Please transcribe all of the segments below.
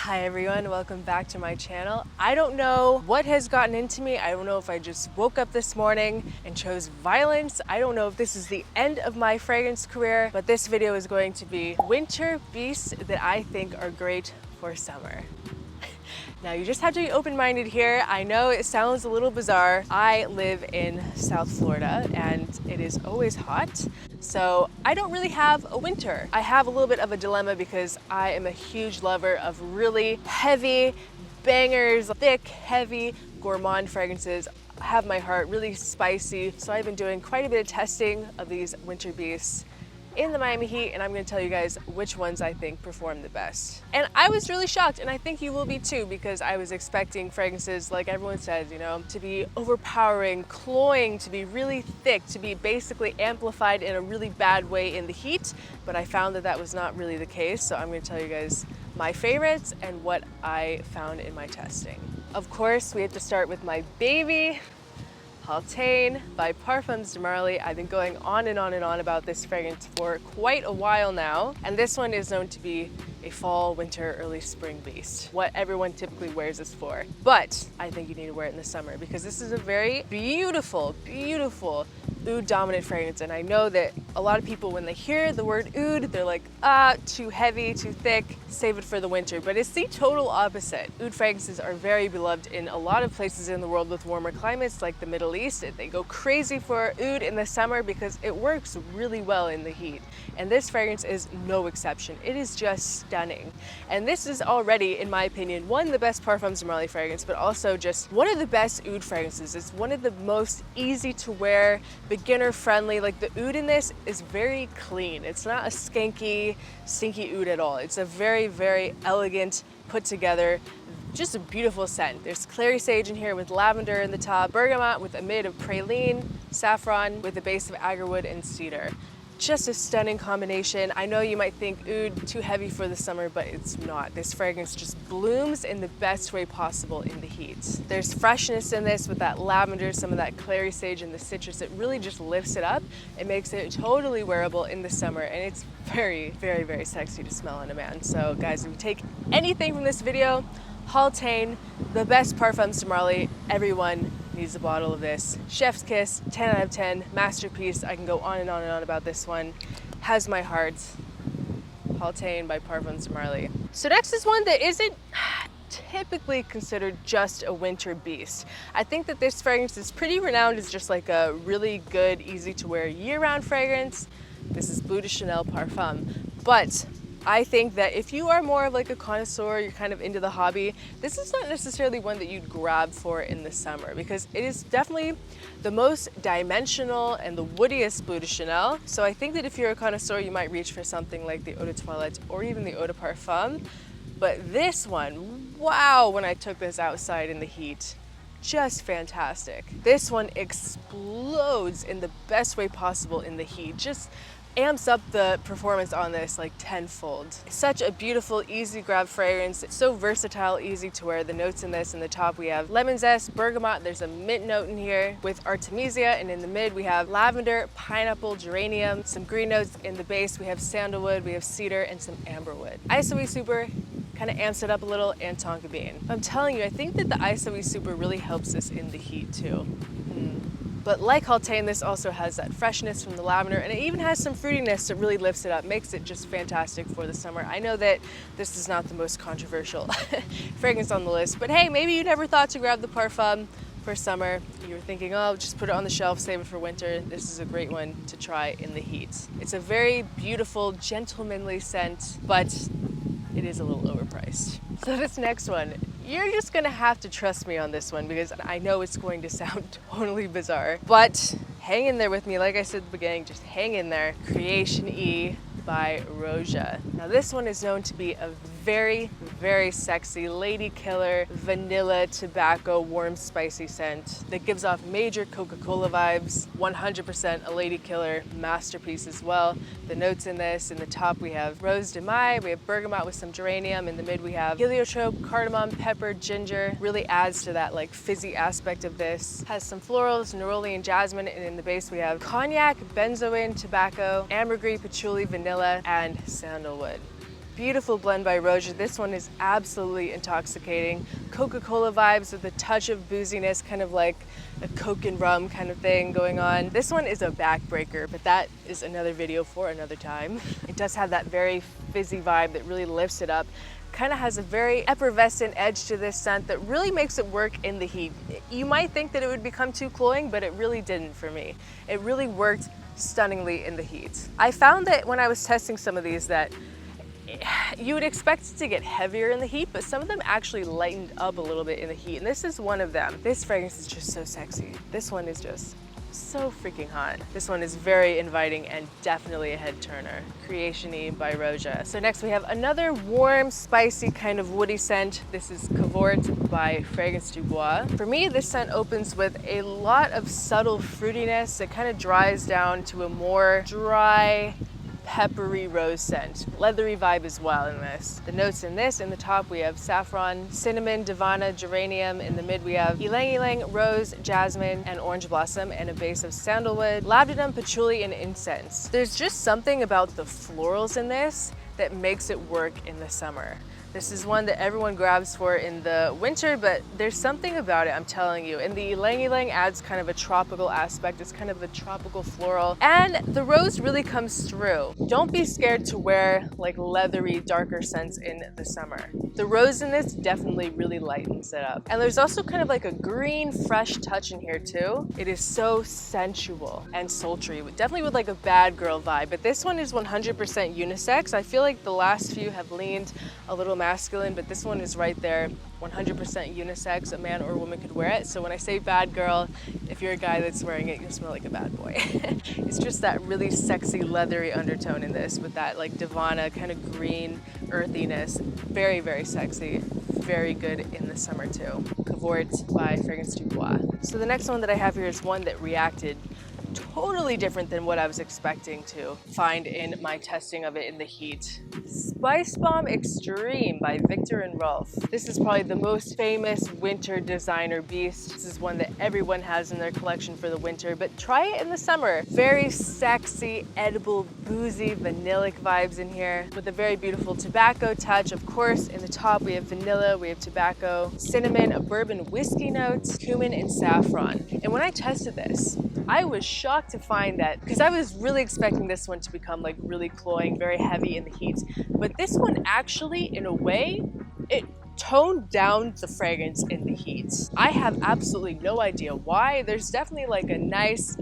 Hi everyone, welcome back to my channel. I don't know what has gotten into me. I don't know if I just woke up this morning and chose violence. I don't know if this is the end of my fragrance career, but this video is going to be winter beasts that I think are great for summer. Now you just have to be open-minded here. I know it sounds a little bizarre. I live in South Florida and it is always hot. So I don't really have a winter. I have a little bit of a dilemma because I am a huge lover of really heavy bangers, thick, heavy, gourmand fragrances. Have my heart really spicy. So I've been doing quite a bit of testing of these winter beasts in the Miami heat, and I'm gonna tell you guys which ones I think perform the best. And I was really shocked, and I think you will be too, because I was expecting fragrances, like everyone says, you know, to be overpowering, cloying, to be really thick, to be basically amplified in a really bad way in the heat, but I found that that was not really the case, so I'm gonna tell you guys my favorites and what I found in my testing. Of course, we have to start with my baby, Haltane by Parfums de Marly. I've been going on and on and on about this fragrance for quite a while now, and this one is known to be a fall, winter, early spring beast. What everyone typically wears this for. But I think you need to wear it in the summer because this is a very beautiful, beautiful oud dominant fragrance, and I know that a lot of people, when they hear the word oud, they're like, too heavy, too thick, save it for the winter. But it's the total opposite. Oud fragrances are very beloved in a lot of places in the world with warmer climates like the Middle East. They go crazy for oud in the summer because it works really well in the heat. And this fragrance is no exception. It is just stunning. And this is already, in my opinion, one of the best Parfums de Marly fragrance, but also just one of the best oud fragrances. It's one of the most easy to wear, beginner friendly. Like the oud in this is very clean. It's not a skanky, stinky oud at all. It's a very, very elegant, put together, just a beautiful scent. There's clary sage in here with lavender in the top, bergamot with a mid of praline, saffron with a base of agarwood and cedar. Just a stunning combination. I know you might think oud too heavy for the summer, but it's not. This fragrance just blooms in the best way possible in the heat. There's freshness in this with that lavender, some of that clary sage and the citrus. It really just lifts it up. It makes it totally wearable in the summer, and it's very, very, very sexy to smell on a man. So guys, if you take anything from this video, Haltane, the best Parfums de Marly, everyone needs a bottle of this. Chef's kiss, 10 out of 10, masterpiece. I can go on and on and on about this one. Has my heart. Haltane by Parfums de Marly. So next is one that isn't typically considered just a winter beast. I think that this fragrance is pretty renowned as just like a really good, easy to wear year-round fragrance. This is Bleu de Chanel Parfum. But I think that if you are more of like a connoisseur, you're kind of into the hobby, this is not necessarily one that you'd grab for in the summer because it is definitely the most dimensional and the woodiest Bleu de Chanel. So I think that if you're a connoisseur, you might reach for something like the Eau de Toilette or even the Eau de Parfum. But this one, wow, when I took this outside in the heat, just fantastic. This one explodes in the best way possible in the heat. Just amps up the performance on this like tenfold. Such a beautiful, easy grab fragrance. It's so versatile, easy to wear. The notes in this, in the top we have lemon zest, bergamot, there's a mint note in here with artemisia, and in the mid we have lavender, pineapple, geranium, some green notes. In the base we have sandalwood, we have cedar, and some amberwood. ISOE Super kind of amps it up a little, and tonka bean. I'm telling you, I think that the ISOE Super really helps us in the heat too. But like Haltane, this also has that freshness from the lavender, and it even has some fruitiness that really lifts it up, makes it just fantastic for the summer. I know that this is not the most controversial fragrance on the list, but hey, maybe you never thought to grab the Parfum for summer. You were thinking, oh, just put it on the shelf, save it for winter. This is a great one to try in the heat. It's a very beautiful, gentlemanly scent, but it is a little overpriced. So this next one, you're just gonna have to trust me on this one because I know it's going to sound totally bizarre, but hang in there with me. Like I said at the beginning, just hang in there. Creation E by Roja. Now this one is known to be a very, very sexy lady killer, vanilla, tobacco, warm, spicy scent that gives off major Coca-Cola vibes. 100% a lady killer, masterpiece as well. The notes in this, in the top we have rose de mai, we have bergamot with some geranium, in the mid we have heliotrope, cardamom, pepper, ginger. Really adds to that like fizzy aspect of this. Has some florals, neroli and jasmine, and in the base we have cognac, benzoin, tobacco, ambergris, patchouli, vanilla, and sandalwood. beautiful blend by Roja. This one is absolutely intoxicating. Coca-Cola vibes with a touch of booziness, kind of like a Coke and rum kind of thing going on. This one is a backbreaker, but that is another video for another time. It does have that very fizzy vibe that really lifts it up. Kind of has a very effervescent edge to this scent that really makes it work in the heat. You might think that it would become too cloying, but it really didn't for me. It really worked stunningly in the heat. I found that when I was testing some of these that you would expect it to get heavier in the heat, but some of them actually lightened up a little bit in the heat, and this is one of them. This fragrance is just so sexy. This one is just so freaking hot. This one is very inviting and definitely a head turner. Creation-y by Roja. So next we have another warm, spicy kind of woody scent. This is Cavort by Fragrance du Bois. For me, this scent opens with a lot of subtle fruitiness. It kind of dries down to a more dry, peppery rose scent. Leathery vibe as well in this. The notes in this, in the top we have saffron, cinnamon, divana, geranium. In the mid we have ylang-ylang, rose, jasmine, and orange blossom, and a base of sandalwood, labdanum, patchouli, and incense. There's just something about the florals in this that makes it work in the summer. This is one that everyone grabs for in the winter, but there's something about it, I'm telling you. And the ylang-ylang adds kind of a tropical aspect. It's kind of a tropical floral. And the rose really comes through. Don't be scared to wear like leathery, darker scents in the summer. The rose in this definitely really lightens it up. And there's also kind of like a green, fresh touch in here too. It is so sensual and sultry, definitely with like a bad girl vibe. But this one is 100% unisex. I feel like the last few have leaned a little masculine, but this one is right there, 100% unisex. A man or a woman could wear it. So when I say bad girl, if you're a guy that's wearing it, you'll smell like a bad boy. It's just that really sexy leathery undertone in this with that like divana kind of green earthiness. Very, very sexy. Very good in the summer too. Cavort by Fragrance du Bois. So the next one that I have here is one that reacted totally different than what I was expecting to find in my testing of it in the heat. Spicebomb Extreme by Victor and Rolf. This is probably the most famous winter designer beast. This is one that everyone has in their collection for the winter, but try it in the summer. Very sexy, edible, boozy, vanillic vibes in here with a very beautiful tobacco touch. Of course, in the top we have vanilla, we have tobacco, cinnamon, a bourbon whiskey notes, cumin, and saffron. And when I tested this, I was shocked to find that, because I was really expecting this one to become like really cloying, very heavy in the heat. But this one actually, in a way, it toned down the fragrance in the heat. I have absolutely no idea why. There's definitely like a nice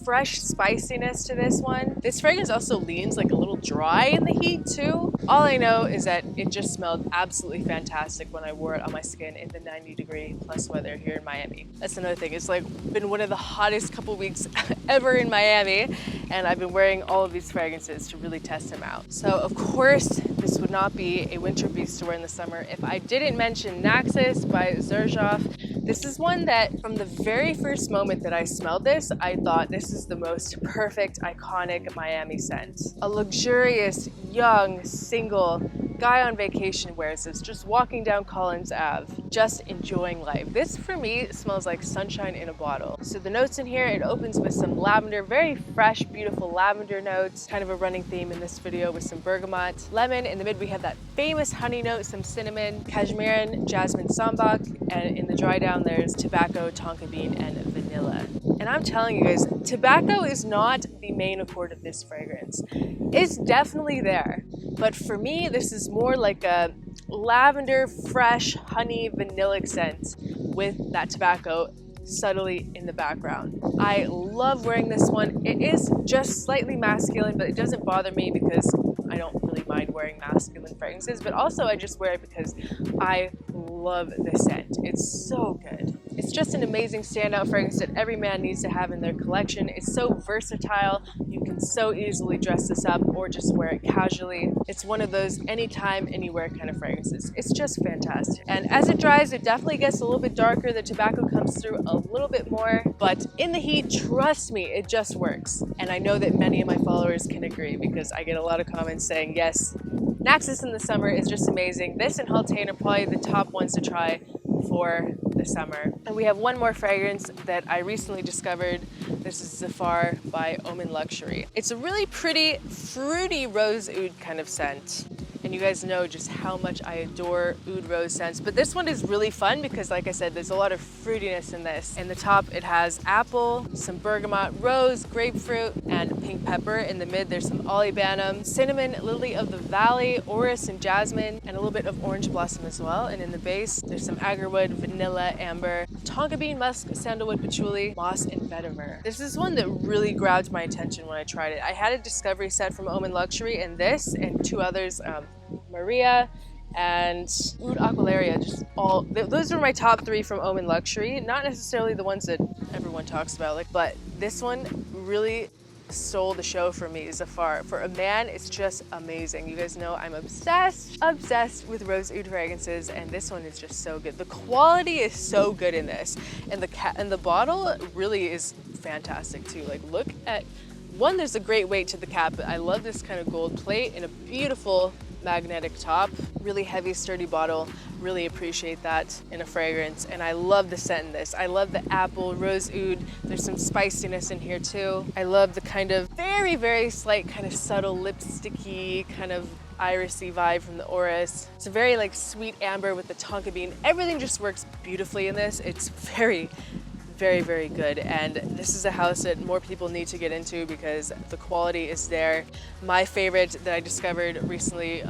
fresh spiciness to this one. This fragrance also leans like a little dry in the heat too. All I know is that it just smelled absolutely fantastic when I wore it on my skin in the 90-degree plus weather here in Miami. That's another thing. It's like been one of the hottest couple weeks ever in Miami, and I've been wearing all of these fragrances to really test them out. So of course, this would not be a winter beast to wear in the summer if I didn't mention Naxos by Xerjoff. This is one that from the very first moment that I smelled this, I thought this is the most perfect, iconic Miami scent. A luxurious, young, single guy on vacation wears this, just walking down Collins Ave, just enjoying life. This for me smells like sunshine in a bottle. So the notes in here, it opens with some lavender, very fresh, beautiful lavender notes, kind of a running theme in this video with some bergamot, lemon. In the mid we have that famous honey note, some cinnamon, cashmere, jasmine, sambac, and in the dry down there's tobacco, tonka bean, and vanilla. And I'm telling you guys, tobacco is not the main accord of this fragrance. It's definitely there, but for me this is more like a lavender, fresh, honey, vanillic scent with that tobacco subtly in the background. I love wearing this one. It is just slightly masculine, but it doesn't bother me because I don't really mind wearing masculine fragrances, but also I just wear it because I love the scent. It's so good. It's just an amazing standout fragrance that every man needs to have in their collection. It's so versatile. You can so easily dress this up or just wear it casually. It's one of those anytime, anywhere kind of fragrances. It's just fantastic. And as it dries, it definitely gets a little bit darker. The tobacco comes through a little bit more, but in the heat, trust me, it just works. And I know that many of my followers can agree because I get a lot of comments saying, yes, Naxos in the summer is just amazing. This and Haltane are probably the top ones to try for the summer. And we have one more fragrance that I recently discovered. This is Zafar by Omen Luxury. It's a really pretty, fruity rose oud kind of scent. And you guys know just how much I adore oud rose scents. But this one is really fun because, like I said, there's a lot of fruitiness in this. In the top, it has apple, some bergamot, rose, grapefruit, and pink pepper. In the mid, there's some olibanum, cinnamon, lily of the valley, orris, and jasmine, and a little bit of orange blossom as well. And in the base, there's some agarwood, vanilla, amber, tonka bean, musk, sandalwood, patchouli, moss, and vetiver. This is one that really grabbed my attention when I tried it. I had a discovery set from Omen Luxury, and this and two others, Maria and Oud Aqualaria, just all, those were my top three from Omen Luxury. Not necessarily the ones that everyone talks about, but this one really stole the show for me, Zafar. For a man, it's just amazing. You guys know I'm obsessed with rose oud fragrances, and this one is just so good. The quality is so good in this, and the bottle really is fantastic too. Like, look at one, there's a great weight to the cap, but I love this kind of gold plate and a beautiful magnetic top. Really heavy, sturdy bottle. Really appreciate that in a fragrance. And I love the scent in this. I love the apple, rose oud. There's some spiciness in here too. I love the kind of very, very slight kind of subtle lipsticky kind of irisy vibe from the orris. It's a very like sweet amber with the tonka bean. Everything just works beautifully in this. It's very, very good, and this is a house that more people need to get into because the quality is there. My favorite that I discovered recently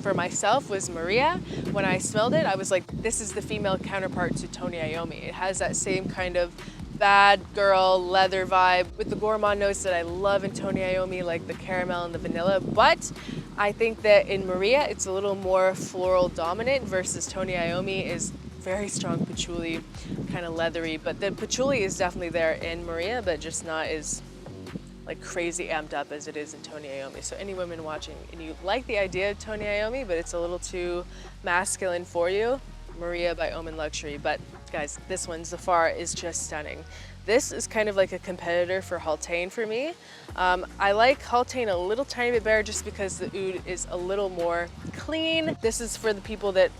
for myself was Maria. When I smelled it, I was like, this is the female counterpart to Tony Iommi. It has that same kind of bad girl leather vibe with the gourmand notes that I love in Tony Iommi, like the caramel and the vanilla, but I think that in Maria it's a little more floral dominant versus Tony Iommi is very strong patchouli, kind of leathery, but the patchouli is definitely there in Maria, but just not as like crazy amped up as it is in Tony Iommi. So any women watching and you like the idea of Tony Iommi, but it's a little too masculine for you, Maria by Omen Luxury. But guys, this one, Zafar, is just stunning. This is kind of like a competitor for Haltane for me. I like Haltane a little tiny bit better just because the oud is a little more clean. This is for the people that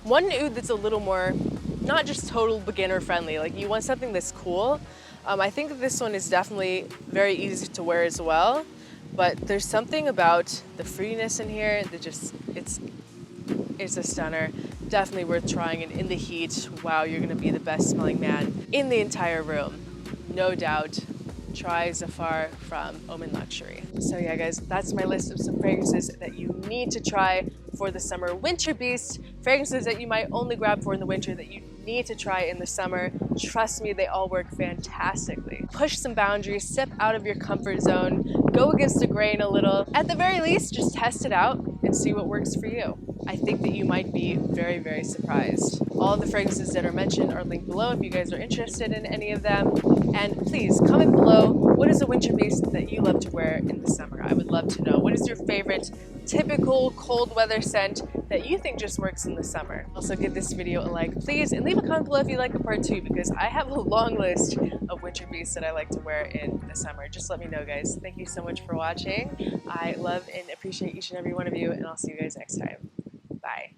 one oud that's a little more, not just total beginner friendly, like you want something that's cool. I think that this one is definitely very easy to wear as well, but there's something about the fruitiness in here that just, it's a stunner. Definitely worth trying, and in the heat, wow, you're gonna be the best smelling man in the entire room. No doubt. Try Zafar from Omen Luxury. So yeah guys, that's my list of some fragrances that you need to try for the summer winter beast. Fragrances that you might only grab for in the winter that you need to try in the summer. Trust me, they all work fantastically. Push some boundaries, step out of your comfort zone, go against the grain a little. At the very least, just test it out and see what works for you. I think that you might be very surprised. All of the fragrances that are mentioned are linked below if you guys are interested in any of them. And please comment below, what is a winter beast that you love to wear in the summer? I would love to know. What is your favorite typical cold weather scent that you think just works in the summer? Also give this video a like, please, and leave a comment below if you like a part 2 because I have a long list of winter beasts that I like to wear in the summer. Just let me know, guys. Thank you so much for watching. I love and appreciate each and every one of you, and I'll see you guys next time. Bye.